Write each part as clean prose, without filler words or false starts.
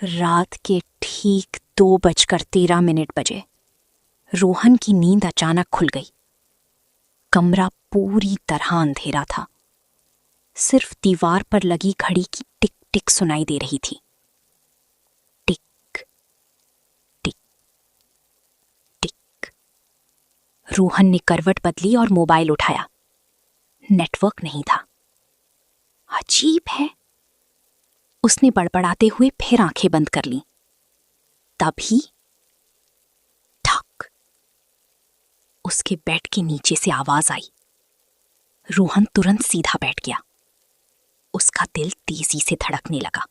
रात के ठीक 2:13 बजे रोहन की नींद अचानक खुल गई। कमरा पूरी तरह अंधेरा था। सिर्फ दीवार पर लगी घड़ी की टिक टिक सुनाई दे रही थी। टिक टिक टिक। रोहन ने करवट बदली और मोबाइल उठाया। नेटवर्क नहीं था। अजीब है, उसने बड़बड़ाते हुए फिर आंखें बंद कर लीं। तभी ठक, उसके बेड के नीचे से आवाज आई। रोहन तुरंत सीधा बैठ गया। उसका दिल तेजी से धड़कने लगा।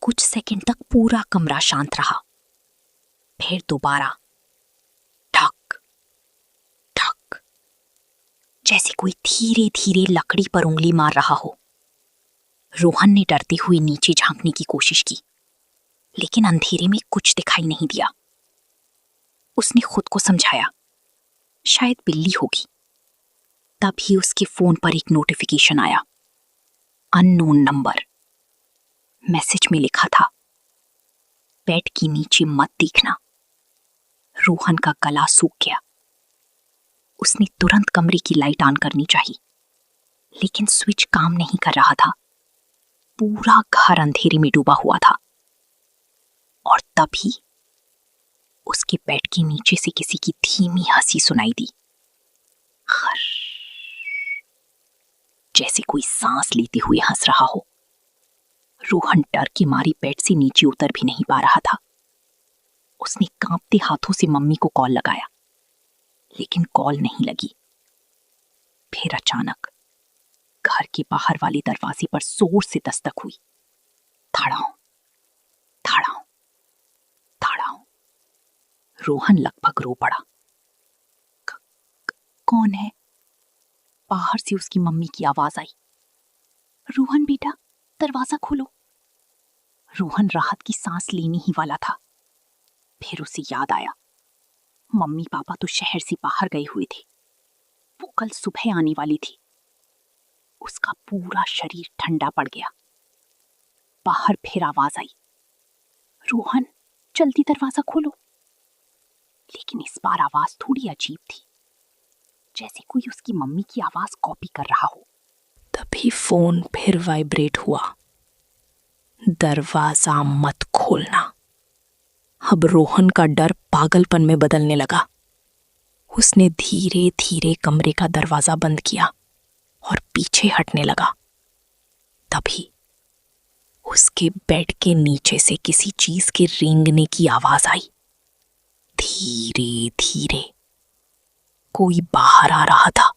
कुछ सेकंड तक पूरा कमरा शांत रहा। फिर दोबारा ठक ठक, जैसे कोई धीरे धीरे लकड़ी पर उंगली मार रहा हो। रोहन ने डरते हुए नीचे झांकने की कोशिश की, लेकिन अंधेरे में कुछ दिखाई नहीं दिया। उसने खुद को समझाया, शायद बिल्ली होगी। तभी उसके फोन पर एक नोटिफिकेशन आया। Unknown number. मैसेज में लिखा था, बेड के नीचे मत देखना। रोहन का गला सूख गया। उसने तुरंत कमरे की लाइट ऑन करनी चाहिए, लेकिन स्विच काम नहीं कर रहा था। पूरा घर अंधेरे में डूबा हुआ था। और तभी उसके बेड के नीचे से किसी की धीमी हंसी सुनाई दी। खर, जैसे कोई सांस लेते हुए हंस रहा हो। रोहन डर के मारे बेड से नीचे उतर भी नहीं पा रहा था। उसने कांपते हाथों से मम्मी को कॉल लगाया, लेकिन कॉल नहीं लगी। फिर अचानक घर के बाहर वाले दरवाजे पर जोर से दस्तक हुई। धड़ाओ धड़ाओ धड़ाओ। रोहन लगभग रो पड़ा। कौन है? बाहर से उसकी मम्मी की आवाज आई। रोहन बेटा, दरवाजा खोलो। रोहन राहत की सांस लेने ही वाला था। फिर उसे याद आया, मम्मी पापा तो शहर से बाहर गए हुए थे। वो कल सुबह आने वाली थी। उसका पूरा शरीर ठंडा पड़ गया। बाहर फिर आवाज आई, रोहन जल्दी दरवाजा खोलो। लेकिन इस बार आवाज थोड़ी अजीब थी, जैसे कोई उसकी मम्मी की आवाज कॉपी कर रहा हो। तभी फोन फिर वाइब्रेट हुआ। दरवाजा मत खोलना। अब रोहन का डर पागलपन में बदलने लगा। उसने धीरे धीरे कमरे का दरवाजा बंद किया और पीछे हटने लगा। तभी उसके बेड के नीचे से किसी चीज के रेंगने की आवाज आई। धीरे धीरे कोई बाहर आ रहा था।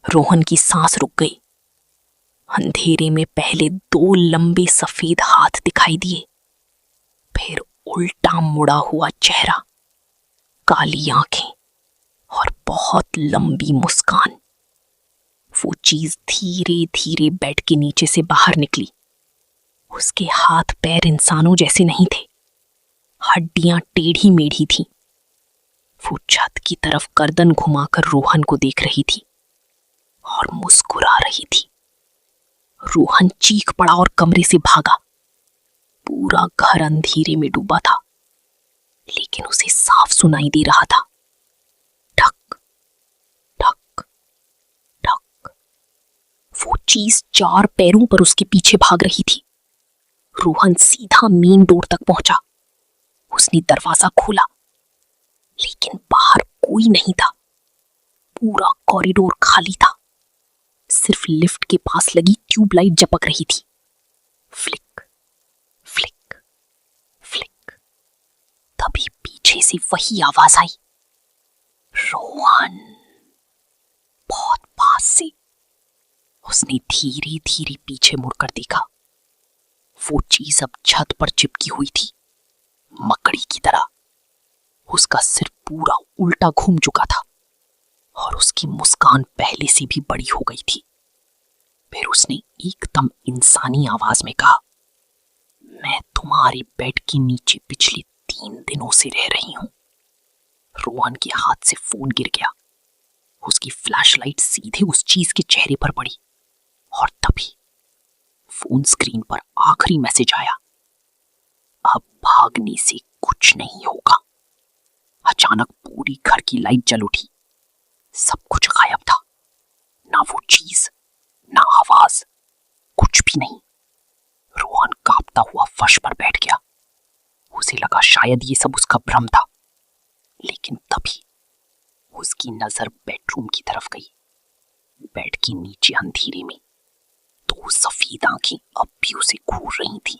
रोहन की सांस रुक गई। अंधेरे में पहले 2 लंबे सफेद हाथ दिखाई दिए, फिर उल्टा मुड़ा हुआ चेहरा, काली आंखें और बहुत लंबी मुस्कान। वो चीज धीरे धीरे बेड के नीचे से बाहर निकली। उसके हाथ पैर इंसानों जैसे नहीं थे, हड्डियां टेढ़ी मेढ़ी थीं। वो छत की तरफ गर्दन घुमाकर रोहन को देख रही थी और मुस्कुरा रही थी। रोहन चीख पड़ा और कमरे से भागा। पूरा घर अंधेरे में डूबा था, लेकिन उसे साफ सुनाई दे रहा था, ठक ठक ठक। वो चीज 4 पैरों पर उसके पीछे भाग रही थी। रोहन सीधा मेन डोर तक पहुंचा। उसने दरवाजा खोला, लेकिन बाहर कोई नहीं था। पूरा कॉरिडोर खाली था। सिर्फ लिफ्ट के पास लगी ट्यूबलाइट झपक रही थी। Flick flick flick. तभी पीछे से वही आवाज आई, रोहन, बहुत पास से। उसने धीरे धीरे पीछे मुड़कर देखा। वो चीज अब छत पर चिपकी हुई थी, मकड़ी की तरह। उसका सिर पूरा उल्टा घूम चुका था और उसकी मुस्कान पहले से भी बड़ी हो गई थी। फिर उसने एकदम इंसानी आवाज में कहा, मैं तुम्हारे बेड के नीचे पिछले 3 दिनों से रह रही हूं। रोहन के हाथ से फोन गिर गया। उसकी फ्लैशलाइट सीधे उस चीज के चेहरे पर पड़ी और तभी फोन स्क्रीन पर आखिरी मैसेज आया, अब भागने से कुछ नहीं होगा। अचानक पूरी घर की लाइट जल उठी। सब कुछ गायब था, ना वो चीज, ना आवाज, कुछ भी नहीं। रोहन कांपता हुआ फर्श पर बैठ गया। उसे लगा शायद ये सब उसका भ्रम था, लेकिन तभी उसकी नजर बेडरूम की तरफ गई। बेड के नीचे अंधेरे में दो सफेद आंखें अब भी उसे घूर रही थी।